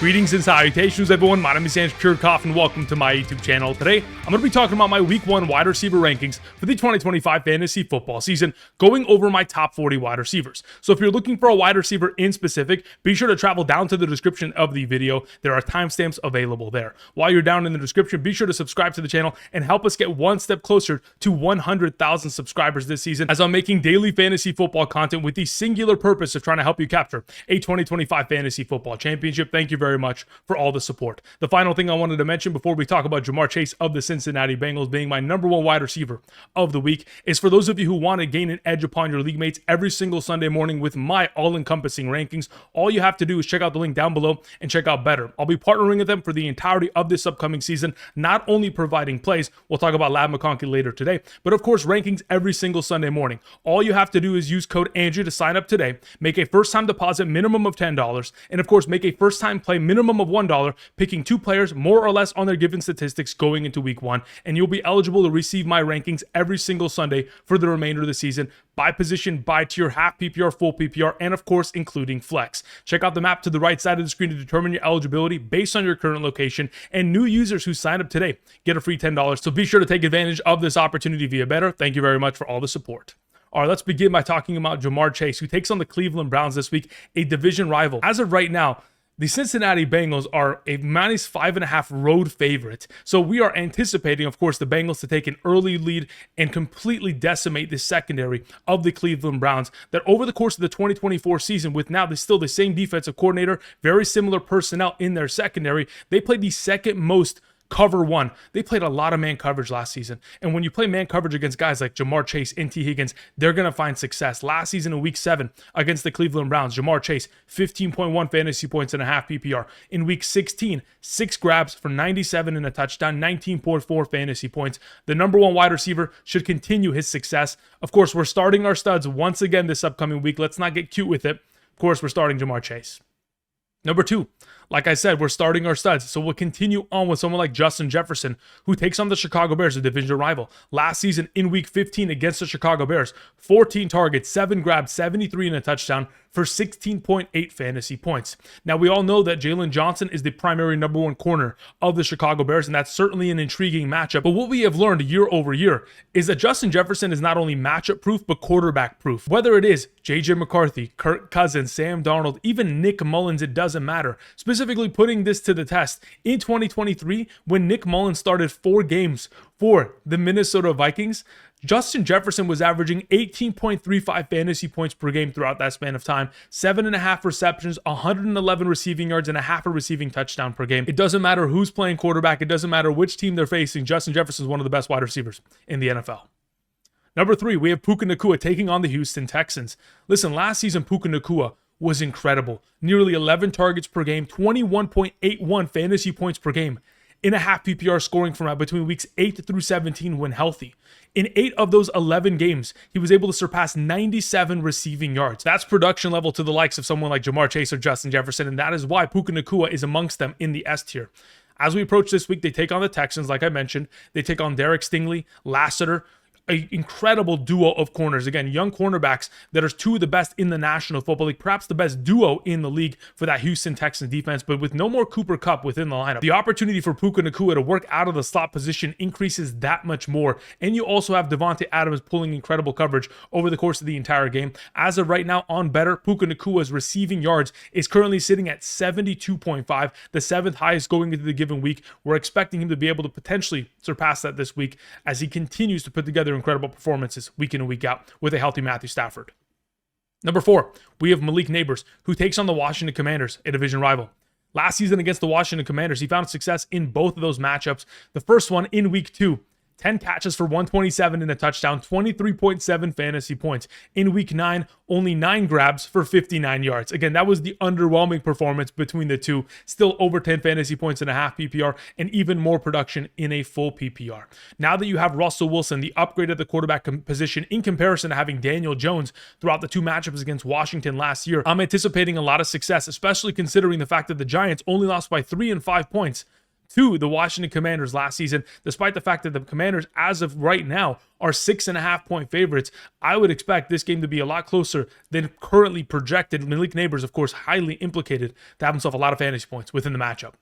Greetings and salutations, everyone. My name is Andrew Kirchhoff, and welcome to my YouTube channel. Today, I'm going to be talking about my Week 1 wide receiver rankings for the 2025 fantasy football season, going over my top 40 wide receivers. So if you're looking for a wide receiver in specific, be sure to travel down to the description of the video. There are timestamps available there. While you're down in the description, be sure to subscribe to the channel and help us get one step closer to 100,000 subscribers this season, as I'm making daily fantasy football content with the singular purpose of trying to help you capture a 2025 fantasy football championship. Thank you very much for all the support. The final thing I wanted to mention before we talk about Ja'Marr Chase of the Cincinnati Bengals being my number 1 wide receiver of the week is for those of you who want to gain an edge upon your league mates every single Sunday morning with my all-encompassing rankings. All you have to do is check out the link down below and check out Betr. I'll be partnering with them for the entirety of this upcoming season, not only providing plays, we'll talk about Lamb McConkey later today, but of course rankings every single Sunday morning. All you have to do is use code Andrew to sign up today, make a first-time deposit minimum of $10, and of course make a first-time play minimum of $1, picking 2 players more or less on their given statistics going into week 1, and you'll be eligible to receive my rankings every single Sunday for the remainder of the season, by position, by tier, half PPR, full PPR, and of course including flex. Check out the map to the right side of the screen to determine your eligibility based on your current location, and new users who sign up today get a free $10, so be sure to take advantage of this opportunity via Betr. Thank you very much for all the support. All right, let's begin by talking about Ja'Marr Chase, who takes on the Cleveland Browns this week, a division rival. As of right now, the Cincinnati Bengals are a -5.5 road favorite. So we are anticipating, of course, the Bengals to take an early lead and completely decimate the secondary of the Cleveland Browns. That over the course of the 2024 season, with now still the same defensive coordinator, very similar personnel in their secondary, they played the second most cover 1. They played a lot of man coverage last season. And when you play man coverage against guys like Ja'Marr Chase and T. Higgins, they're going to find success. Last season in week 7 against the Cleveland Browns, Ja'Marr Chase, 15.1 fantasy points and a half PPR. In week 16, 6 grabs for 97 and a touchdown, 19.4 fantasy points. The number 1 wide receiver should continue his success. Of course, we're starting our studs once again this upcoming week. Let's not get cute with it. Of course, we're starting Ja'Marr Chase. Number 2, like I said, we're starting our studs, so we'll continue on with someone like Justin Jefferson, who takes on the Chicago Bears, a division rival. Last season in week 15 against the Chicago Bears, 14 targets, 7 grabs, 73 and a touchdown for 16.8 fantasy points. Now, we all know that Jalen Johnson is the primary number 1 corner of the Chicago Bears, and that's certainly an intriguing matchup. But what we have learned year over year is that Justin Jefferson is not only matchup proof, but quarterback proof. Whether it is J.J. McCarthy, Kirk Cousins, Sam Darnold, even Nick Mullins, it doesn't matter. Specifically putting this to the test in 2023, when Nick Mullins started 4 games for the Minnesota Vikings, Justin Jefferson was averaging 18.35 fantasy points per game throughout that span of time, 7.5 receptions, 111 receiving yards, and a half a receiving touchdown per game. It doesn't matter who's playing quarterback. It doesn't matter which team they're facing. Justin Jefferson is one of the best wide receivers in the NFL. Number 3, we have Puka Nacua taking on the Houston Texans. Listen, last season, Puka Nacua was incredible. Nearly 11 targets per game, 21.81 fantasy points per game, in a half PPR scoring format between weeks 8 through 17 when healthy. In 8 of those 11 games, he was able to surpass 97 receiving yards. That's production level to the likes of someone like Ja'Marr Chase or Justin Jefferson, and that is why Puka Nacua is amongst them in the S tier. As we approach this week, they take on the Texans, like I mentioned. They take on Derek Stingley, Lassiter, an incredible duo of corners. Again, young cornerbacks that are 2 of the best in the National Football League, perhaps the best duo in the league for that Houston Texans defense, but with no more Cooper Kupp within the lineup, the opportunity for Puka Nacua to work out of the slot position increases that much more. And you also have Davante Adams pulling incredible coverage over the course of the entire game. As of right now on Betr, Puka Nacua's receiving yards is currently sitting at 72.5, the 7th highest going into the given week. We're expecting him to be able to potentially surpass that this week as he continues to put together incredible performances week in and week out with a healthy Matthew Stafford. Number 4, we have Malik Nabers, who takes on the Washington Commanders, a division rival. Last season against the Washington Commanders, he found success in both of those matchups. The first one in week 2, 10 catches for 127 and a touchdown, 23.7 fantasy points. In week 9, only 9 grabs for 59 yards. Again, that was the underwhelming performance between the two. Still over 10 fantasy points and a half PPR, and even more production in a full PPR. Now that you have Russell Wilson, the upgrade at the quarterback position in comparison to having Daniel Jones throughout the 2 matchups against Washington last year, I'm anticipating a lot of success, especially considering the fact that the Giants only lost by 3 and 5 points to the Washington Commanders last season. Despite the fact that the Commanders, as of right now, are 6.5-point favorites, I would expect this game to be a lot closer than currently projected. Malik Nabers, of course, highly implicated to have himself a lot of fantasy points within the matchup.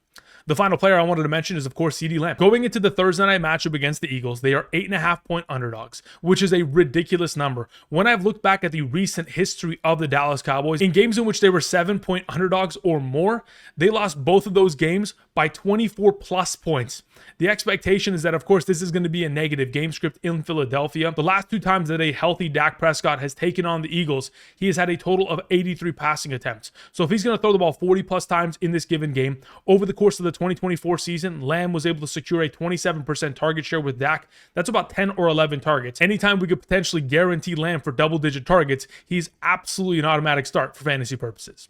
The final player I wanted to mention is, of course, CeeDee Lamb. Going into the Thursday night matchup against the Eagles, they are 8.5-point underdogs, which is a ridiculous number. When I've looked back at the recent history of the Dallas Cowboys, in games in which they were 7-point underdogs or more, they lost both of those games by 24+ points. The expectation is that, of course, this is going to be a negative game script in Philadelphia. The last 2 times that a healthy Dak Prescott has taken on the Eagles, he has had a total of 83 passing attempts. So if he's going to throw the ball 40+ times in this given game, over the course of the 2024 season, Lamb was able to secure a 27% target share with Dak. That's about 10 or 11 targets. Anytime we could potentially guarantee Lamb for double-digit targets, he's absolutely an automatic start for fantasy purposes.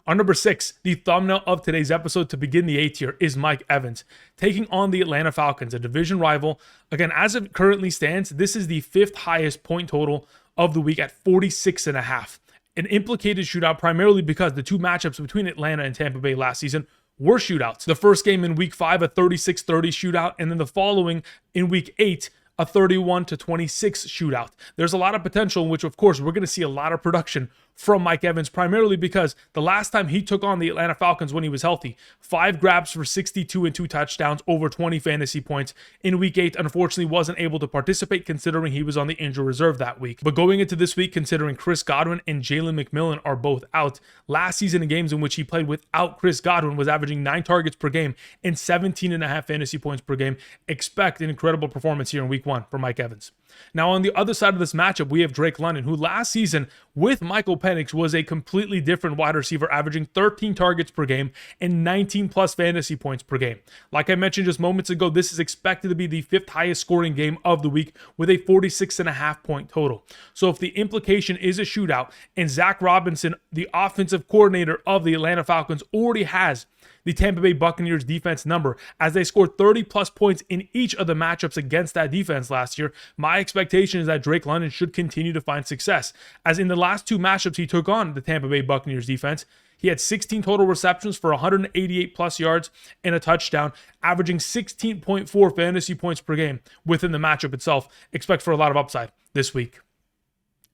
Our number 6, the thumbnail of today's episode to begin the A tier, is Mike Evans, taking on the Atlanta Falcons, a division rival. Again, as it currently stands, this is the 5th highest point total of the week at 46.5. An implicated shootout primarily because the 2 matchups between Atlanta and Tampa Bay last season were shootouts. The first game in week 5, a 36-30 shootout, and then the following in week 8, a 31-26 shootout. There's a lot of potential in which, of course, we're going to see a lot of production from Mike Evans, primarily because the last time he took on the Atlanta Falcons when he was healthy, 5 grabs for 62 and 2 touchdowns, over 20 fantasy points. In week 8, unfortunately, wasn't able to participate considering he was on the injury reserve that week. But going into this week, considering Chris Godwin and Jalen McMillan are both out, last season in games in which he played without Chris Godwin was averaging 9 targets per game and 17.5 fantasy points per game. Expect an incredible performance here in week 1 for Mike Evans. Now, on the other side of this matchup, we have Drake London, who last season with Michael Penix was a completely different wide receiver, averaging 13 targets per game and 19+ fantasy points per game. Like I mentioned just moments ago, this is expected to be the 5th highest scoring game of the week with a 46.5-point total. So if the implication is a shootout and Zach Robinson, the offensive coordinator of the Atlanta Falcons, already has the Tampa Bay Buccaneers defense number, as they scored 30+ points in each of the matchups against that defense last year, my expectation is that Drake London should continue to find success. As in the last 2 matchups he took on the Tampa Bay Buccaneers defense, he had 16 total receptions for 188+ yards and a touchdown, averaging 16.4 fantasy points per game within the matchup itself. Expect for a lot of upside this week.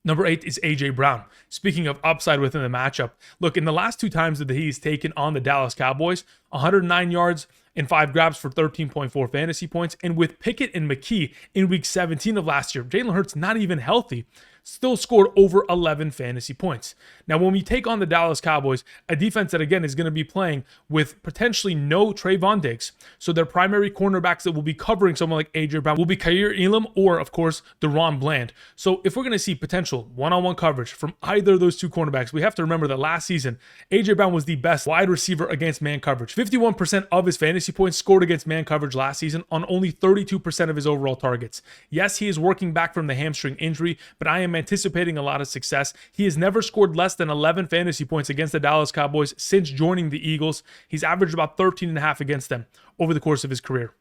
Number 8 is A.J. Brown. Speaking of upside within the matchup, look, in the last 2 times that he's taken on the Dallas Cowboys, 109 yards and 5 grabs for 13.4 fantasy points. And with Pickett and McKee in week 17 of last year, Jalen Hurts not even healthy, still scored over 11 fantasy points. Now, when we take on the Dallas Cowboys, a defense that, again, is going to be playing with potentially no Stefon Diggs, so their primary cornerbacks that will be covering someone like A.J. Brown will be Kaiir Elam or, of course, DaRon Bland. So if we're going to see potential one-on-one coverage from either of those 2 cornerbacks, we have to remember that last season, A.J. Brown was the best wide receiver against man coverage. 51% of his fantasy points scored against man coverage last season on only 32% of his overall targets. Yes, he is working back from the hamstring injury, but I am anticipating a lot of success. He has never scored less than 11 fantasy points against the Dallas Cowboys since joining the Eagles. He's averaged about 13.5 against them over the course of his career.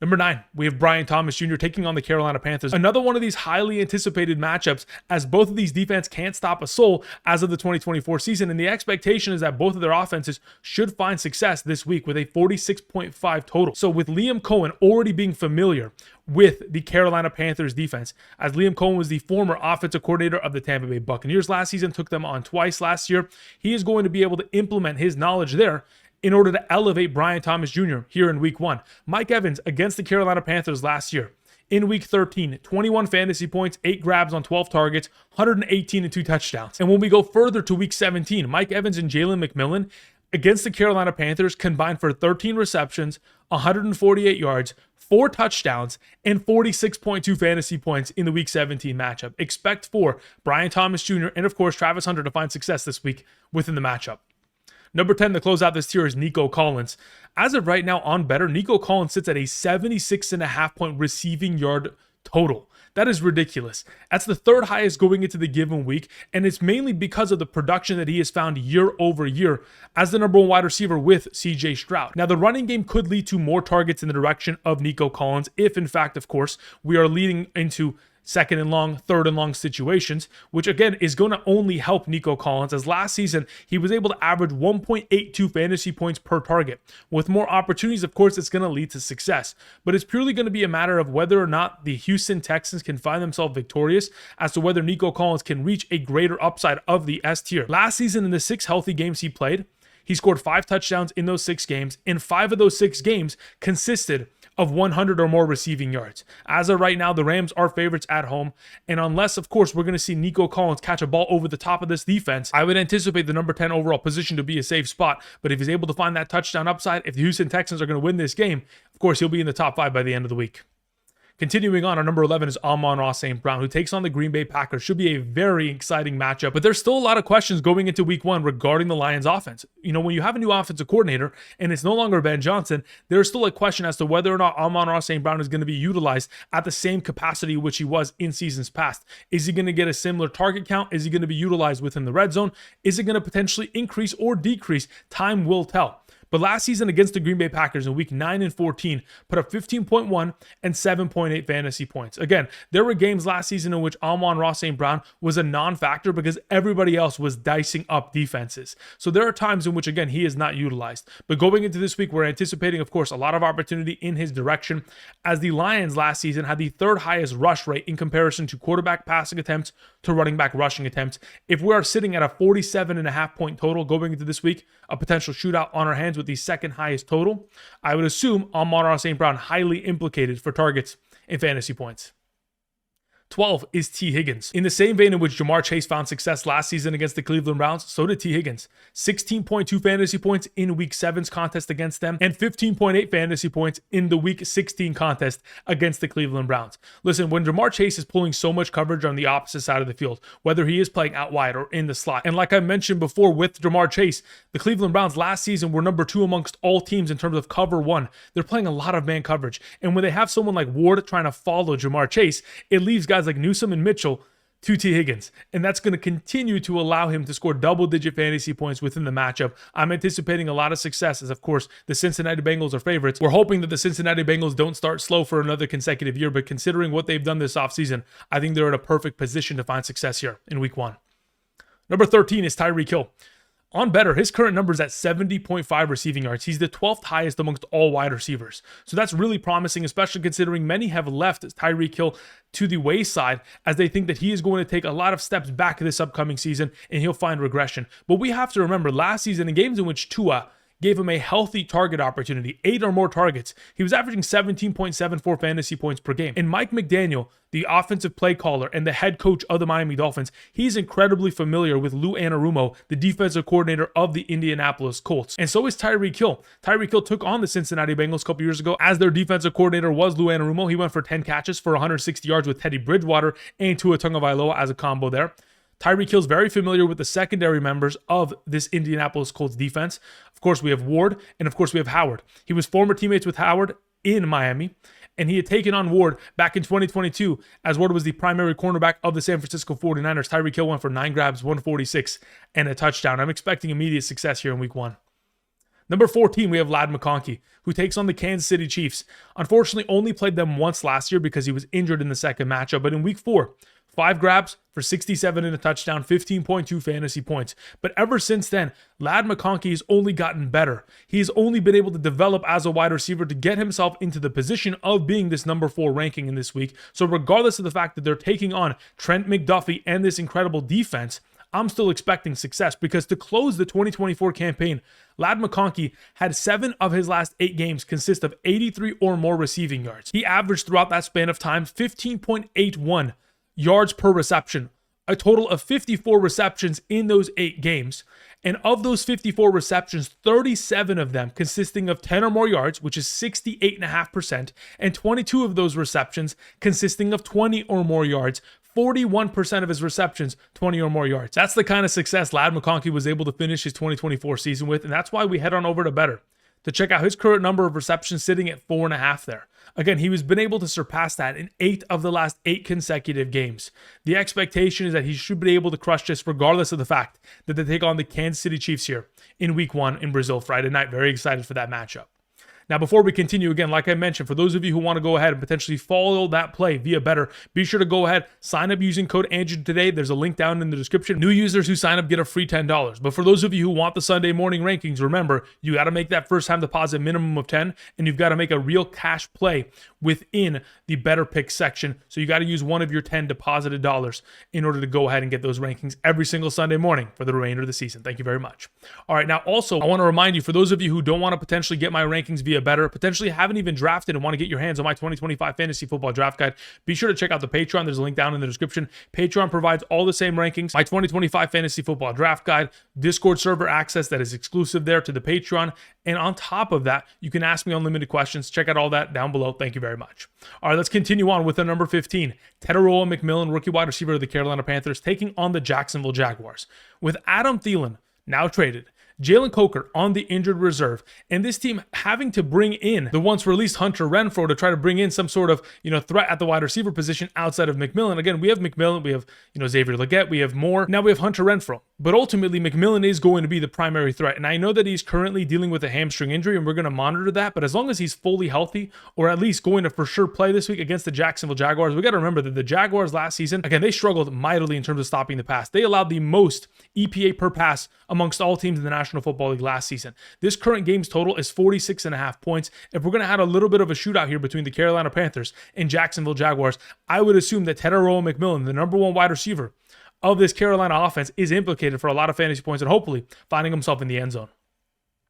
Number 9, we have Brian Thomas Jr. taking on the Carolina Panthers. Another one of these highly anticipated matchups, as both of these defenses can't stop a soul as of the 2024 season, and the expectation is that both of their offenses should find success this week with a 46.5 total. So with Liam Cohen already being familiar with the Carolina Panthers defense, as Liam Cohen was the former offensive coordinator of the Tampa Bay Buccaneers last season, took them on twice last year, he is going to be able to implement his knowledge there in order to elevate Brian Thomas Jr. here in week 1. Mike Evans against the Carolina Panthers last year. In week 13, 21 fantasy points, 8 grabs on 12 targets, 118 and 2 touchdowns. And when we go further to week 17, Mike Evans and Jalen McMillan against the Carolina Panthers combined for 13 receptions, 148 yards, 4 touchdowns, and 46.2 fantasy points in the week 17 matchup. Expect for Brian Thomas Jr. and, of course, Travis Hunter to find success this week within the matchup. Number 10 to close out this tier is Nico Collins. As of right now on Betr, Nico Collins sits at a 76.5-point receiving yard total. That is ridiculous. That's the 3rd highest going into the given week, and it's mainly because of the production that he has found year over year as the number 1 wide receiver with CJ Stroud. Now, the running game could lead to more targets in the direction of Nico Collins if, in fact, of course, we are leading into second and long, third and long situations, which again is going to only help Nico Collins, as last season he was able to average 1.82 fantasy points per target. With more opportunities, of course, it's going to lead to success, but it's purely going to be a matter of whether or not the Houston Texans can find themselves victorious as to whether Nico Collins can reach a greater upside of the S tier. Last season, in the 6 healthy games he played, he scored 5 touchdowns in those 6 games, and 5 of those 6 games consisted of 100 or more receiving yards. As of right now, the Rams are favorites at home, and unless, of course, we're going to see Nico Collins catch a ball over the top of this defense, I would anticipate the number 10 overall position to be a safe spot. But if he's able to find that touchdown upside, if the Houston Texans are going to win this game, of course, he'll be in the top 5 by the end of the week. Continuing on, our number 11 is Amon-Ra St. Brown, who takes on the Green Bay Packers. Should be a very exciting matchup, but there's still a lot of questions going into week 1 regarding the Lions offense. You know, when you have a new offensive coordinator and it's no longer Ben Johnson, there's still a question as to whether or not Amon-Ra St. Brown is going to be utilized at the same capacity which he was in seasons past. Is he going to get a similar target count? Is he going to be utilized within the red zone? Is it going to potentially increase or decrease? Time will tell. But last season against the Green Bay Packers in week 9 and 14, put up 15.1 and 7.8 fantasy points. Again, there were games last season in which Amon-Ra St. Brown was a non-factor because everybody else was dicing up defenses. So there are times in which, again, he is not utilized. But going into this week, we're anticipating, of course, a lot of opportunity in his direction, as the Lions last season had the 3rd highest rush rate in comparison to quarterback passing attempts to running back rushing attempts. If we are sitting at a 47.5 point total going into this week, a potential shootout on our hands with the 2nd highest total, I would assume Amon-Ra St. Brown highly implicated for targets and fantasy points. 12 is T. Higgins. In the same vein in which Ja'Marr Chase found success last season against the Cleveland Browns, so did T. Higgins. 16.2 fantasy points in Week 7's contest against them, and 15.8 fantasy points in the Week 16 contest against the Cleveland Browns. Listen, when Ja'Marr Chase is pulling so much coverage on the opposite side of the field, whether he is playing out wide or in the slot, and like I mentioned before with Ja'Marr Chase, the Cleveland Browns last season were number 2 amongst all teams in terms of cover 1. They're playing a lot of man coverage, and when they have someone like Ward trying to follow Ja'Marr Chase, it leaves guys like Newsome and Mitchell to T. Higgins, and that's going to continue to allow him to score double-digit fantasy points within the matchup. I'm anticipating a lot of success, as of course the Cincinnati Bengals are favorites. We're hoping that the Cincinnati Bengals don't start slow for another consecutive year, but considering what they've done this offseason, I think they're in a perfect position to find success here in week 1. Number 13 is Tyreek Hill. On Betr, his current number is at 70.5 receiving yards. He's the 12th highest amongst all wide receivers. So that's really promising, especially considering many have left Tyreek Hill to the wayside as they think that he is going to take a lot of steps back this upcoming season and he'll find regression. But we have to remember last season in games in which Tua gave him a healthy target opportunity, 8 or more targets, he was averaging 17.74 fantasy points per game. And Mike McDaniel, the offensive play caller and the head coach of the Miami Dolphins, he's incredibly familiar with Lou Anarumo, the defensive coordinator of the Indianapolis Colts. And so is Tyreek Hill. Tyreek Hill took on the Cincinnati Bengals a couple years ago as their defensive coordinator was Lou Anarumo. He went for 10 catches for 160 yards with Teddy Bridgewater and Tua Tagovailoa as a combo there. Tyreek Hill's very familiar with the secondary members of this Indianapolis Colts defense. Of course, we have Ward, and of course, we have Howard. He was former teammates with Howard in Miami, and he had taken on Ward back in 2022 as Ward was the primary cornerback of the San Francisco 49ers. Tyreek Hill went for 9 grabs, 146, and a touchdown. I'm expecting immediate success here in week 1. Number 14, we have Ladd McConkey, who takes on the Kansas City Chiefs. Unfortunately, only played them once last year because he was injured in the second matchup, but in week 4, 5 grabs for 67 and a touchdown, 15.2 fantasy points. But ever since then, Ladd McConkey has only gotten better. He's only been able to develop as a wide receiver to get himself into the position of being this number 4 ranking in this week. So regardless of the fact that they're taking on Trent McDuffie and this incredible defense, I'm still expecting success because to close the 2024 campaign, Ladd McConkey had 7 of his last 8 games consist of 83 or more receiving yards. He averaged throughout that span of time 15.81 yards per reception, a total of 54 receptions in those 8 games. And of those 54 receptions, 37 of them consisting of 10 or more yards, which is 68.5%, and 22 of those receptions consisting of 20 or more yards, 41% of his receptions, 20 or more yards. That's the kind of success Ladd McConkey was able to finish his 2024 season with, and that's why we head on over to Betr to check out his current number of receptions sitting at 4.5 there. Again, he has been able to surpass that in 8 of the last 8 consecutive games. The expectation is that he should be able to crush this regardless of the fact that they take on the Kansas City Chiefs here in week 1 in Brazil Friday night. Very excited for that matchup. Now, before we continue, again, like I mentioned, for those of you who want to go ahead and potentially follow that play via Betr, be sure to go ahead, sign up using code Andrew today. There's a link down in the description. New users who sign up get a free $10. But for those of you who want the Sunday morning rankings, remember, you got to make that first time deposit minimum of 10, and you've got to make a real cash play within the Betr Picks section. So you got to use one of your 10 deposited dollars in order to go ahead and get those rankings every single Sunday morning for the remainder of the season. Thank you very much. All right, now also, I want to remind you, for those of you who don't want to potentially get my rankings via Betr, potentially haven't even drafted and want to get your hands on my 2025 fantasy football draft guide, be sure to check out the Patreon. There's a link down in the description. Patreon provides all the same rankings, my 2025 fantasy football draft guide, Discord server access that is exclusive there to the Patreon, and on top of that, you can ask me unlimited questions. Check out all that down below. Thank you very much. All right, let's continue on with the number 15. Tetairoa McMillan, rookie wide receiver of the Carolina Panthers, taking on the Jacksonville Jaguars. With Adam Thielen now traded, Jalen Coker on the injured reserve, and this team having to bring in the once released Hunter Renfrow to try to bring in some sort of, threat at the wide receiver position outside of McMillan. Again, we have McMillan, we have, Xavier Legette, we have Moore. Now we have Hunter Renfrow. But ultimately, McMillan is going to be the primary threat. And I know that he's currently dealing with a hamstring injury, and we're going to monitor that. But as long as he's fully healthy, or at least going to for sure play this week against the Jacksonville Jaguars, we got to remember that the Jaguars last season, again, they struggled mightily in terms of stopping the pass. They allowed the most EPA per pass amongst all teams in the National Football League last season. This current game's total is 46.5 points. If we're going to have a little bit of a shootout here between the Carolina Panthers and Jacksonville Jaguars, I would assume that Tetairoa McMillan, the number one wide receiver of this Carolina offense, is implicated for a lot of fantasy points and hopefully finding himself in the end zone.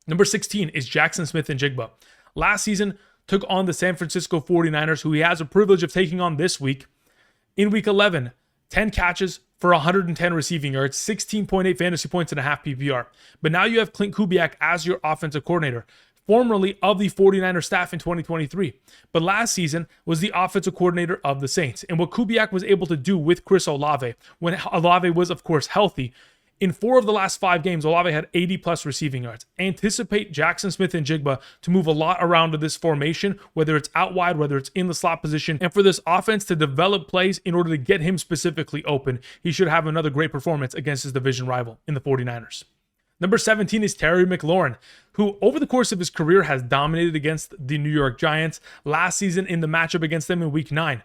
Number 16 is Jaxon Smith-Njigba. Last season, took on the San Francisco 49ers, who he has the privilege of taking on this week. In week 11, 10 catches for 110 receiving yards, 16.8 fantasy points and a half PPR. But now you have Clint Kubiak as your offensive coordinator, formerly of the 49ers staff in 2023. But last season was the offensive coordinator of the Saints. And what Kubiak was able to do with Chris Olave, when Olave was, of course, healthy, in 4 of the last 5 games, Olave had 80-plus receiving yards. Anticipate Jaxon Smith-Njigba to move a lot around to this formation, whether it's out wide, whether it's in the slot position, and for this offense to develop plays in order to get him specifically open. He should have another great performance against his division rival in the 49ers. Number 17 is Terry McLaurin, who over the course of his career has dominated against the New York Giants. Last season in the matchup against them in week 9.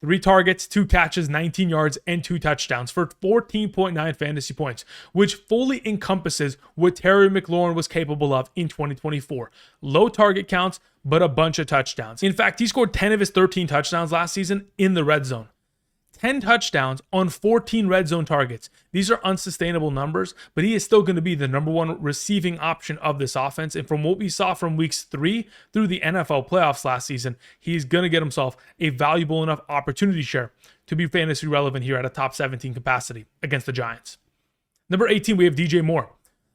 3 targets, 2 catches, 19 yards, and 2 touchdowns for 14.9 fantasy points, which fully encompasses what Terry McLaurin was capable of in 2024. Low target counts, but a bunch of touchdowns. In fact, he scored 10 of his 13 touchdowns last season in the red zone. 10 touchdowns on 14 red zone targets. These are unsustainable numbers, but he is still going to be the number one receiving option of this offense. And from what we saw from weeks 3 through the NFL playoffs last season, he's going to get himself a valuable enough opportunity share to be fantasy relevant here at a top 17 capacity against the Giants. Number 18, we have DJ Moore.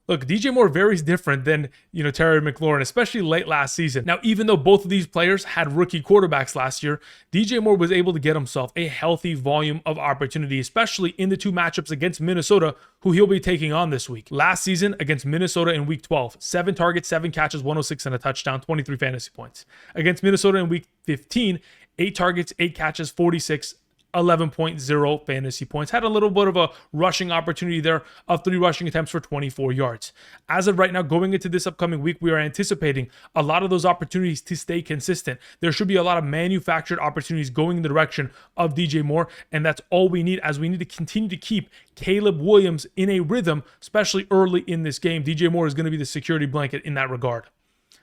Look, DJ Moore very different than, Terry McLaurin, especially late last season. Now, even though both of these players had rookie quarterbacks last year, DJ Moore was able to get himself a healthy volume of opportunity, especially in the 2 matchups against Minnesota, who he'll be taking on this week. Last season against Minnesota in week 12, 7 targets, 7 catches, 106 and a touchdown, 23 fantasy points. Against Minnesota in week 15, 8 targets, 8 catches, 46 11.0 fantasy points. Had a little bit of a rushing opportunity there of 3 rushing attempts for 24 yards. As of right now, going into this upcoming week, we are anticipating a lot of those opportunities to stay consistent. There should be a lot of manufactured opportunities going in the direction of DJ Moore, and that's all we need, as we need to continue to keep Caleb Williams in a rhythm, especially early in this game. DJ Moore is going to be the security blanket in that regard.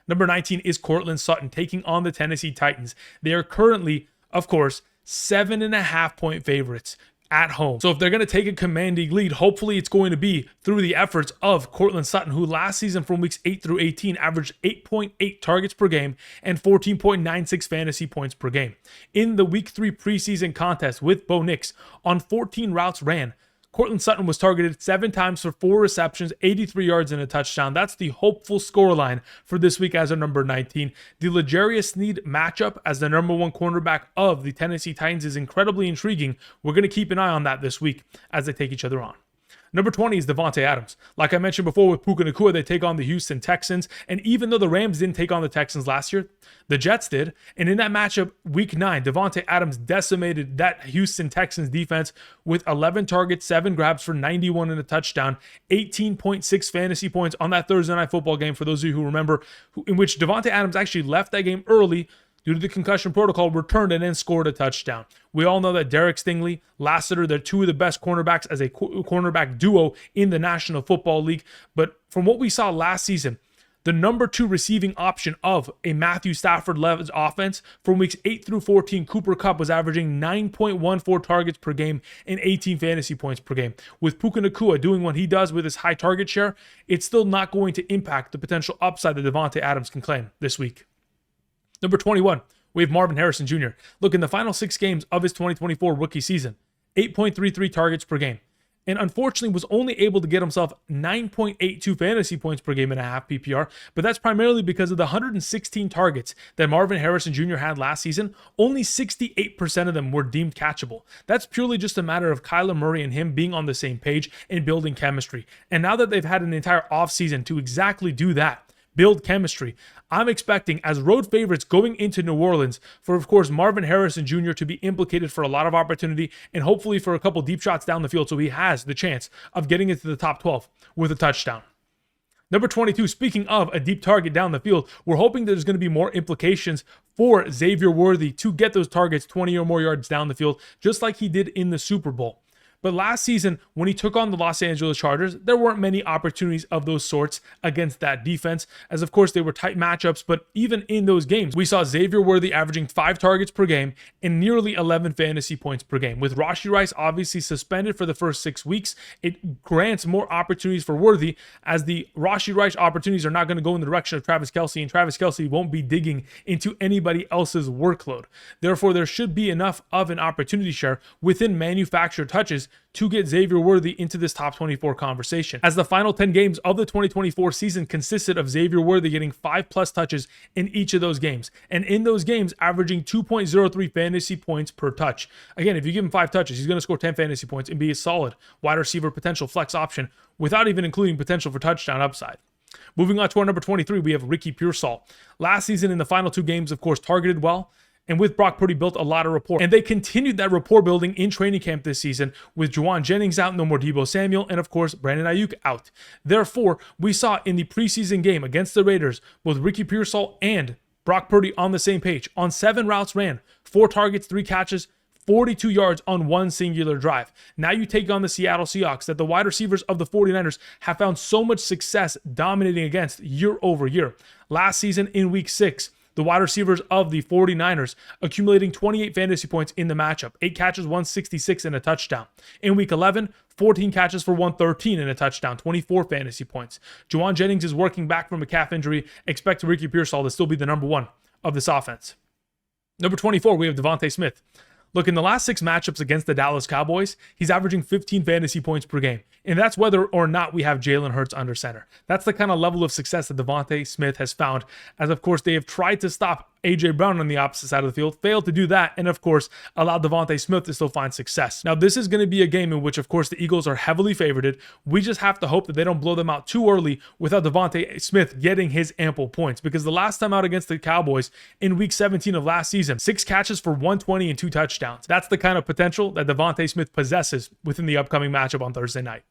Number 19 is Courtland Sutton taking on the Tennessee Titans. They are currently, of course, 7.5 point favorites at home. So if they're going to take a commanding lead, hopefully it's going to be through the efforts of Courtland Sutton, who last season from weeks 8 through 18 averaged 8.8 targets per game and 14.96 fantasy points per game. In the week 3 preseason contest with Bo Nix, on 14 routes ran, Courtland Sutton was targeted 7 times for 4 receptions, 83 yards and a touchdown. That's the hopeful scoreline for this week as our number 19. The L'Jarius Sneed matchup as the number 1 cornerback of the Tennessee Titans is incredibly intriguing. We're going to keep an eye on that this week as they take each other on. Number 20 is Davante Adams. Like I mentioned before with Puka Nacua, they take on the Houston Texans. And even though the Rams didn't take on the Texans last year, the Jets did. And in that matchup, week 9, Davante Adams decimated that Houston Texans defense with 11 targets, 7 grabs for 91 and a touchdown, 18.6 fantasy points on that Thursday night football game, for those of you who remember, in which Davante Adams actually left that game early due to the concussion protocol, returned and then scored a touchdown. We all know that Derek Stingley, Lassiter, they're two of the best cornerbacks as a cornerback duo in the National Football League. But from what we saw last season, the number 2 receiving option of a Matthew Stafford-led offense from weeks 8 through 14, Cooper Kupp was averaging 9.14 targets per game and 18 fantasy points per game. With Puka Nacua doing what he does with his high target share, it's still not going to impact the potential upside that Davante Adams can claim this week. Number 21, we have Marvin Harrison Jr. Look, in the final 6 games of his 2024 rookie season, 8.33 targets per game, and unfortunately was only able to get himself 9.82 fantasy points per game in a half PPR, but that's primarily because of the 116 targets that Marvin Harrison Jr. had last season. Only 68% of them were deemed catchable. That's purely just a matter of Kyler Murray and him being on the same page and building chemistry. And now that they've had an entire offseason to exactly do that, build chemistry, I'm expecting, as road favorites going into New Orleans, for, of course, Marvin Harrison Jr. to be implicated for a lot of opportunity and hopefully for a couple deep shots down the field, so he has the chance of getting into the top 12 with a touchdown. Number 22, speaking of a deep target down the field, we're hoping there's going to be more implications for Xavier Worthy to get those targets 20 or more yards down the field, just like he did in the Super Bowl. But last season, when he took on the Los Angeles Chargers, there weren't many opportunities of those sorts against that defense, as of course they were tight matchups. But even in those games, we saw Xavier Worthy averaging 5 targets per game and nearly 11 fantasy points per game. With Rashee Rice obviously suspended for the first 6 weeks, it grants more opportunities for Worthy, as the Rashee Rice opportunities are not going to go in the direction of Travis Kelce, and Travis Kelce won't be digging into anybody else's workload. Therefore, there should be enough of an opportunity share within manufactured touches to get Xavier Worthy into this top 24 conversation, as the final 10 games of the 2024 season consisted of Xavier Worthy getting 5+ touches in each of those games, and in those games averaging 2.03 fantasy points per touch. Again, if you give him 5 touches, he's going to score 10 fantasy points and be a solid wide receiver potential flex option without even including potential for touchdown upside. Moving on to our number 23, we have Ricky Pearsall. Last season in the final 2 games, of course, targeted well, and with Brock Purdy built a lot of rapport. And they continued that rapport building in training camp this season with Jauan Jennings out, no more Deebo Samuel, and of course, Brandon Ayuk out. Therefore, we saw in the preseason game against the Raiders, both Ricky Pearsall and Brock Purdy on the same page. On 7 routes ran, 4 targets, 3 catches, 42 yards on 1 singular drive. Now you take on the Seattle Seahawks that the wide receivers of the 49ers have found so much success dominating against year over year. Last season in week 6, the wide receivers of the 49ers accumulating 28 fantasy points in the matchup, 8 catches, 166 and a touchdown. In week 11, 14 catches for 113 and a touchdown, 24 fantasy points. Jauan Jennings is working back from a calf injury. Expect Ricky Pearsall to still be the number 1 of this offense. Number 24, we have DeVonta Smith. Look, in the last 6 matchups against the Dallas Cowboys, he's averaging 15 fantasy points per game. And that's whether or not we have Jalen Hurts under center. That's the kind of level of success that DeVonta Smith has found, as of course they have tried to stop A.J. Brown on the opposite side of the field, failed to do that, and of course allowed DeVonta Smith to still find success. Now this is going to be a game in which of course the Eagles are heavily favored. We just have to hope that they don't blow them out too early without DeVonta Smith getting his ample points, because the last time out against the Cowboys in week 17 of last season, 6 catches for 120 and 2 touchdowns. That's the kind of potential that DeVonta Smith possesses within the upcoming matchup on Thursday night.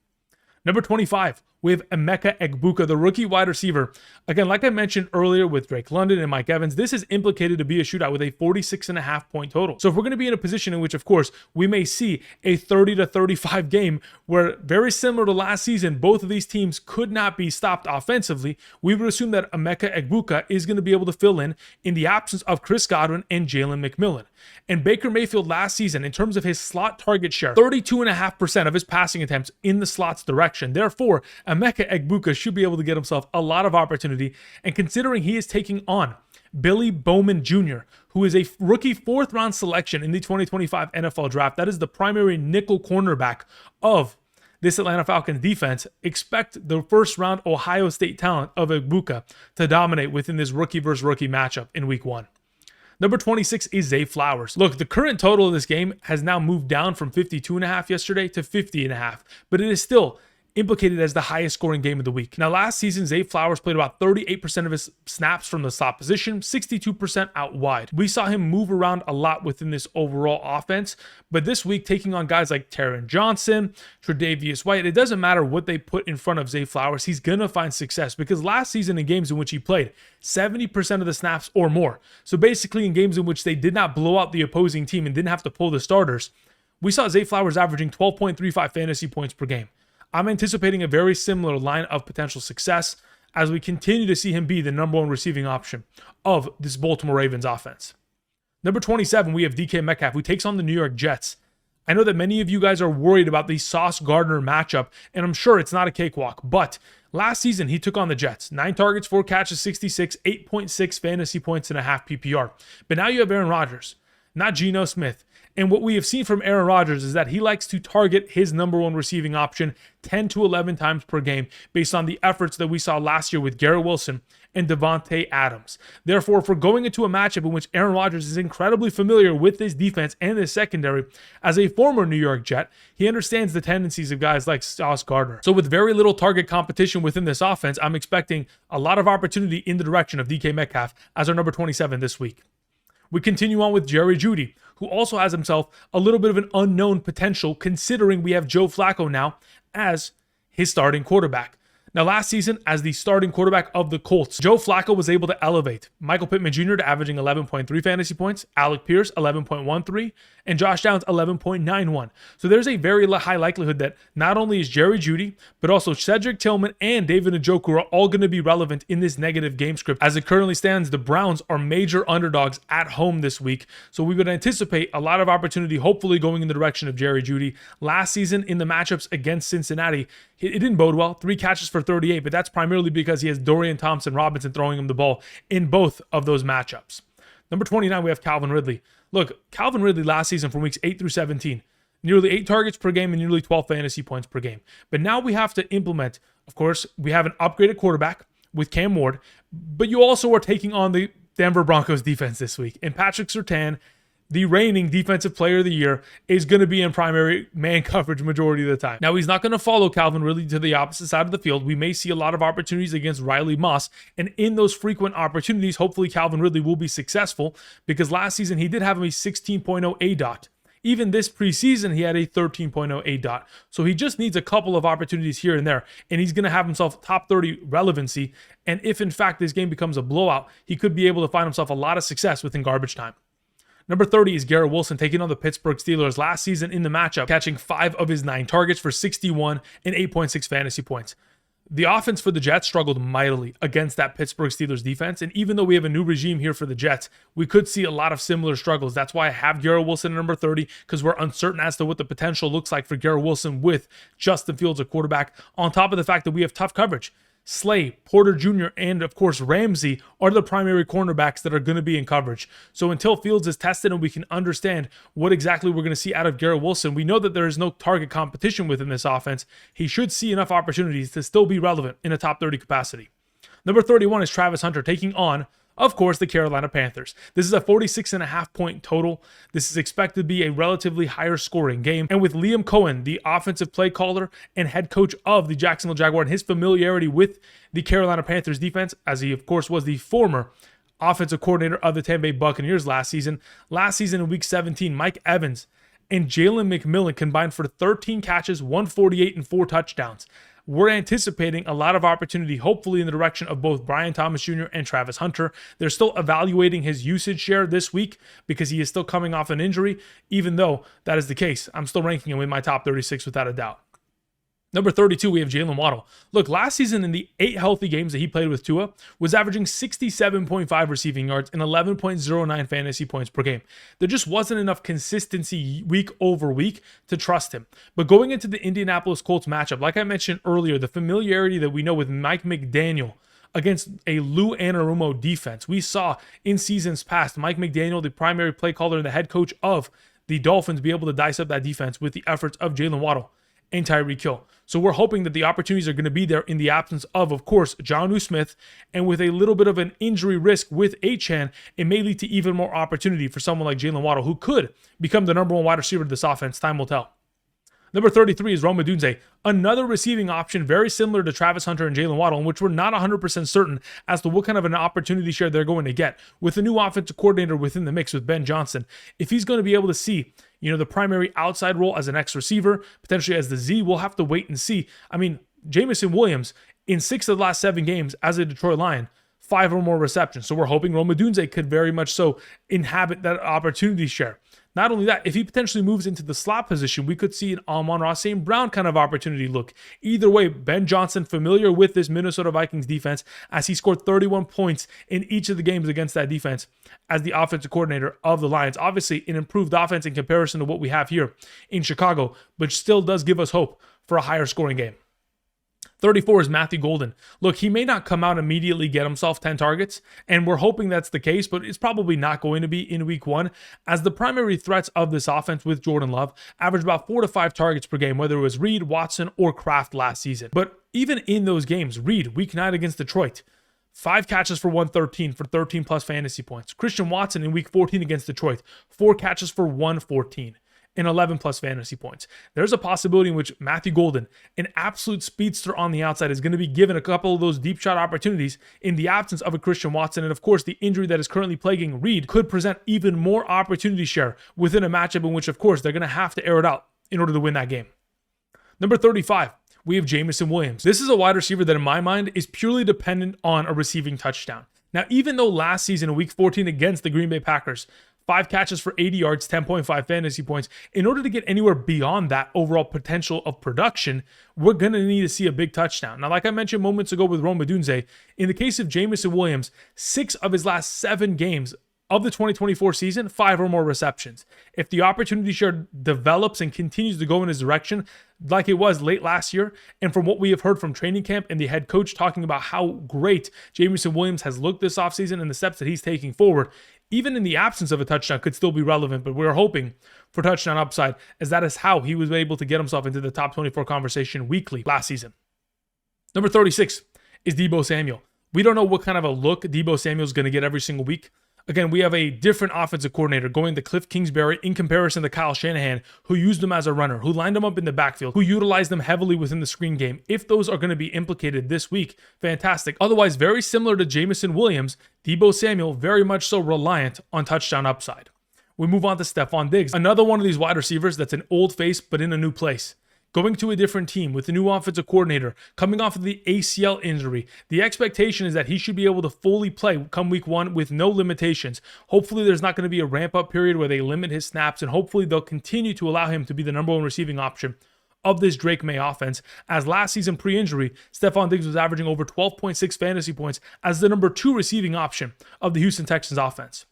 Number 25, we have Emeka Egbuka, the rookie wide receiver. Again, like I mentioned earlier with Drake London and Mike Evans, this is implicated to be a shootout with a 46.5 point total. So if we're going to be in a position in which, of course, we may see a 30 to 35 game where, very similar to last season, both of these teams could not be stopped offensively, we would assume that Emeka Egbuka is going to be able to fill in the absence of Chris Godwin and Jalen McMillan. And Baker Mayfield last season, in terms of his slot target share, 32.5% of his passing attempts in the slot's direction. Therefore, Emeka Egbuka should be able to get himself a lot of opportunity, and considering he is taking on Billy Bowman Jr., who is a rookie 4th round selection in the 2025 NFL draft, that is the primary nickel cornerback of this Atlanta Falcons defense, expect the 1st round Ohio State talent of Egbuka to dominate within this rookie versus rookie matchup in week 1. Number 26 is Zay Flowers. Look, the current total of this game has now moved down from 52.5 yesterday to 50.5, but it is still implicated as the highest scoring game of the week. Now, last season, Zay Flowers played about 38% of his snaps from the slot position, 62% out wide. We saw him move around a lot within this overall offense, but this week, taking on guys like Taron Johnson, Tre'Davious White, it doesn't matter what they put in front of Zay Flowers, he's going to find success, because last season in games in which he played, 70% of the snaps or more. So basically in games in which they did not blow out the opposing team and didn't have to pull the starters, we saw Zay Flowers averaging 12.35 fantasy points per game. I'm anticipating a very similar line of potential success as we continue to see him be the number one receiving option of this Baltimore Ravens offense. Number 27, we have DK Metcalf, who takes on the New York Jets. I know that many of you guys are worried about the Sauce Gardner matchup, and I'm sure it's not a cakewalk, but last season he took on the Jets. 9 targets, 4 catches, 66, 8.6 fantasy points and a half PPR. But now you have Aaron Rodgers, not Geno Smith. And what we have seen from Aaron Rodgers is that he likes to target his number one receiving option 10 to 11 times per game based on the efforts that we saw last year with Garrett Wilson and Davante Adams. Therefore, if we're going into a matchup in which Aaron Rodgers is incredibly familiar with this defense and this secondary, as a former New York Jet, he understands the tendencies of guys like Sauce Gardner. So with very little target competition within this offense, I'm expecting a lot of opportunity in the direction of DK Metcalf as our number 27 this week. We continue on with Jerry Jeudy, who also has himself a little bit of an unknown potential considering we have Joe Flacco now as his starting quarterback. Now, last season, as the starting quarterback of the Colts, Joe Flacco was able to elevate Michael Pittman Jr. to averaging 11.3 fantasy points, Alec Pierce 11.13, and Josh Downs 11.91. So there's a very high likelihood that not only is Jerry Jeudy, but also Cedric Tillman and David Njoku are all going to be relevant in this negative game script. As it currently stands, the Browns are major underdogs at home this week, so we would anticipate a lot of opportunity, hopefully going in the direction of Jerry Jeudy. Last season in the matchups against Cincinnati, it didn't bode well. 3 catches for 38, but that's primarily because he has Dorian Thompson-Robinson throwing him the ball in both of those matchups. Number 29, we have Calvin Ridley. Look, Calvin Ridley last season from weeks 8 through 17, nearly 8 targets per game and nearly 12 fantasy points per game. But now we have to implement, of course, we have an upgraded quarterback with Cam Ward, but you also are taking on the Denver Broncos defense this week. And Patrick Surtain, the reigning defensive player of the year, is going to be in primary man coverage majority of the time. Now, he's not going to follow Calvin Ridley to the opposite side of the field. We may see a lot of opportunities against Riley Moss, and in those frequent opportunities, hopefully Calvin Ridley will be successful, because last season he did have a 16.0 ADOT. Even this preseason, he had a 13.0 ADOT. So he just needs a couple of opportunities here and there, and he's going to have himself top 30 relevancy. And if, in fact, this game becomes a blowout, he could be able to find himself a lot of success within garbage time. Number 30 is Garrett Wilson taking on the Pittsburgh Steelers last season in the matchup, catching 5 of his 9 targets for 61 and 8.6 fantasy points. The offense for the Jets struggled mightily against that Pittsburgh Steelers defense, and even though we have a new regime here for the Jets, we could see a lot of similar struggles. That's why I have Garrett Wilson at number 30, because we're uncertain as to what the potential looks like for Garrett Wilson with Justin Fields at quarterback, on top of the fact that we have tough coverage. Slay, Porter Jr., and of course Ramsey are the primary cornerbacks that are going to be in coverage. So until Fields is tested and we can understand what exactly we're going to see out of Garrett Wilson, we know that there is no target competition within this offense. He should see enough opportunities to still be relevant in a top 30 capacity. Number 31 is Travis Hunter taking on, of course, the Carolina Panthers. This is a 46.5 point total. This is expected to be a relatively higher scoring game. And with Liam Cohen, the offensive play caller and head coach of the Jacksonville Jaguars, and his familiarity with the Carolina Panthers defense, as he, of course, was the former offensive coordinator of the Tampa Bay Buccaneers last season. Last season in Week 17, Mike Evans and Jalen McMillan combined for 13 catches, 148, and 4 touchdowns. We're anticipating a lot of opportunity, hopefully in the direction of both Brian Thomas Jr. and Travis Hunter. They're still evaluating his usage share this week because he is still coming off an injury. Even though that is the case, I'm still ranking him in my top 36 without a doubt. Number 32, we have Jaylen Waddle. Look, last season in the 8 healthy games that he played with Tua, was averaging 67.5 receiving yards and 11.09 fantasy points per game. There just wasn't enough consistency week over week to trust him. But going into the Indianapolis Colts matchup, like I mentioned earlier, the familiarity that we know with Mike McDaniel against a Lou Anarumo defense. We saw in seasons past Mike McDaniel, the primary play caller and the head coach of the Dolphins, be able to dice up that defense with the efforts of Jaylen Waddle. and Tyreek Hill. So we're hoping that the opportunities are going to be there in the absence of course, Jauan Smith, and with a little bit of an injury risk with Achane, it may lead to even more opportunity for someone like Jaylen Waddle, who could become the number one wide receiver of this offense. Time will tell. Number 33 is Rome Odunze, another receiving option very similar to Travis Hunter and Jaylen Waddle, in which we're not 100% certain as to what kind of an opportunity share they're going to get. With the new offensive coordinator within the mix with Ben Johnson, if he's going to be able to see, the primary outside role as an X receiver, potentially as the Z, we'll have to wait and see. I mean, Jameson Williams, in 6 of the last 7 games as a Detroit Lion, 5 or more receptions. So we're hoping Rome Odunze could very much so inhabit that opportunity share. Not only that, if he potentially moves into the slot position, we could see an Amon-Ra St. Brown kind of opportunity look. Either way, Ben Johnson, familiar with this Minnesota Vikings defense, as he scored 31 points in each of the games against that defense as the offensive coordinator of the Lions. Obviously, an improved offense in comparison to what we have here in Chicago, but still does give us hope for a higher scoring game. 34 is Matthew Golden. Look, he may not come out immediately get himself 10 targets, and we're hoping that's the case, but it's probably not going to be in week 1, as the primary threats of this offense with Jordan Love average about 4 to 5 targets per game, whether it was Reed, Watson, or Kraft last season. But even in those games, Reed, week 9 against Detroit, 5 catches for 113 for 13 plus fantasy points. Christian Watson in week 14 against Detroit, 4 catches for 114. And 11 plus fantasy points. There's a possibility in which Matthew Golden, an absolute speedster on the outside, is going to be given a couple of those deep shot opportunities in the absence of a Christian Watson. And of course, the injury that is currently plaguing Reed could present even more opportunity share within a matchup in which, of course, they're going to have to air it out in order to win that game. Number 35, we have Jameson Williams. This is a wide receiver that in my mind is purely dependent on a receiving touchdown. Now, even though last season in week 14 against the Green Bay Packers, 5 catches for 80 yards, 10.5 fantasy points. In order to get anywhere beyond that overall potential of production, we're going to need to see a big touchdown. Now, like I mentioned moments ago with Rome Odunze, in the case of Jameson Williams, 6 of his last 7 games of the 2024 season, 5 or more receptions. If the opportunity share develops and continues to go in his direction, like it was late last year, and from what we have heard from training camp and the head coach talking about how great Jameson Williams has looked this offseason and the steps that he's taking forward, even in the absence of a touchdown, could still be relevant, but we're hoping for touchdown upside, as that is how he was able to get himself into the top 24 conversation weekly last season. Number 36 is Deebo Samuel. We don't know what kind of a look Deebo Samuel is going to get every single week. Again, we have a different offensive coordinator going to Cliff Kingsbury in comparison to Kyle Shanahan, who used him as a runner, who lined him up in the backfield, who utilized them heavily within the screen game. If those are going to be implicated this week, fantastic. Otherwise, very similar to Jameson Williams, Deebo Samuel very much so reliant on touchdown upside. We move on to Stefon Diggs, another one of these wide receivers that's an old face but in a new place. Going to a different team with a new offensive coordinator, coming off of the ACL injury, the expectation is that he should be able to fully play come week 1 with no limitations. Hopefully there's not going to be a ramp-up period where they limit his snaps, and hopefully they'll continue to allow him to be the number 1 receiving option of this Drake May offense, as last season pre-injury, Stefon Diggs was averaging over 12.6 fantasy points as the number 2 receiving option of the Houston Texans offense.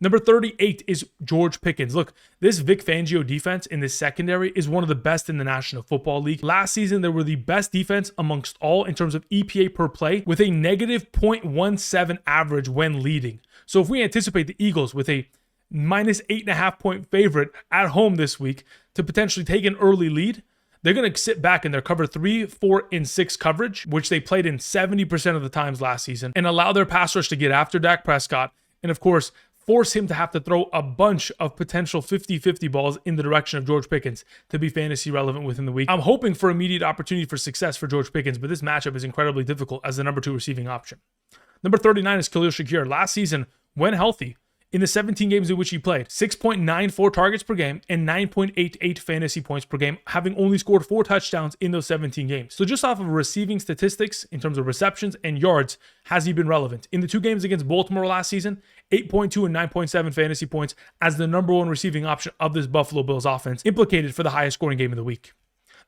Number 38 is George Pickens. Look, this Vic Fangio defense in this secondary is one of the best in the National Football League. Last season, they were the best defense amongst all in terms of EPA per play, with a negative 0.17 average when leading. So if we anticipate the Eagles with a minus 8.5 point favorite at home this week to potentially take an early lead, they're going to sit back in their cover 3, 4, and 6 coverage, which they played in 70% of the times last season, and allow their pass rush to get after Dak Prescott, and of course, force him to have to throw a bunch of potential 50-50 balls in the direction of George Pickens to be fantasy relevant within the week. I'm hoping for immediate opportunity for success for George Pickens, but this matchup is incredibly difficult as the number 2 receiving option. Number 39 is Khalil Shakir. Last season, when healthy, in the 17 games in which he played, 6.94 targets per game and 9.88 fantasy points per game, having only scored 4 touchdowns in those 17 games. So just off of receiving statistics in terms of receptions and yards, has he been relevant? In the 2 games against Baltimore last season, 8.2 and 9.7 fantasy points as the number 1 receiving option of this Buffalo Bills offense, implicated for the highest scoring game of the week.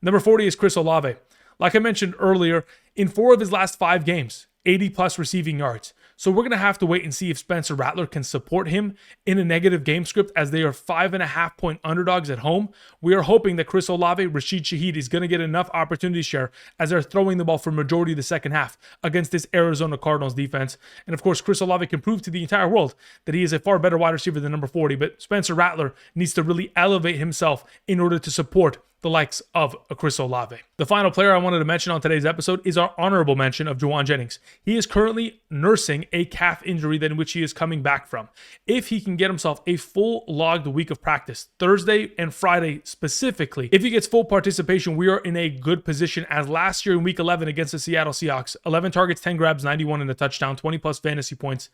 Number 40 is Chris Olave. Like I mentioned earlier, in 4 of his last 5 games, 80 plus receiving yards. So we're going to have to wait and see if Spencer Rattler can support him in a negative game script, as they are 5.5 point underdogs at home. We are hoping that Chris Olave, Rashid Shaheed is going to get enough opportunity share as they're throwing the ball for majority of the second half against this Arizona Cardinals defense. And of course, Chris Olave can prove to the entire world that he is a far better wide receiver than number 40, but Spencer Rattler needs to really elevate himself in order to support the likes of a Chris Olave. The final player I wanted to mention on today's episode is our honorable mention of Jauan Jennings. He is currently nursing a calf injury in which he is coming back from. If he can get himself a full logged week of practice, Thursday and Friday specifically, if he gets full participation, we are in a good position, as last year in week 11 against the Seattle Seahawks, 11 targets, 10 grabs, 91 and a touchdown, 20 plus fantasy points.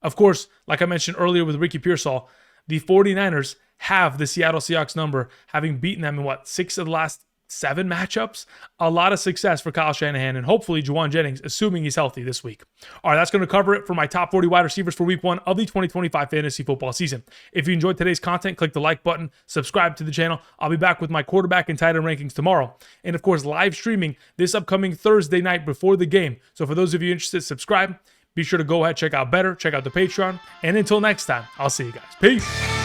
Of course, like I mentioned earlier with Ricky Pearsall, the 49ers have the Seattle Seahawks number, having beaten them in 6 of the last 7 matchups. A lot of success for Kyle Shanahan and hopefully Jauan Jennings, assuming he's healthy this week. All right, that's going to cover it for my top 40 wide receivers for week 1 of the 2025 fantasy football season. If you enjoyed today's content, click the like button, subscribe to the channel. I'll be back with my quarterback and tight end rankings tomorrow. And of course, live streaming this upcoming Thursday night before the game. So for those of you interested, subscribe. Be sure to go ahead, check out Betr, check out the Patreon. And until next time, I'll see you guys. Peace.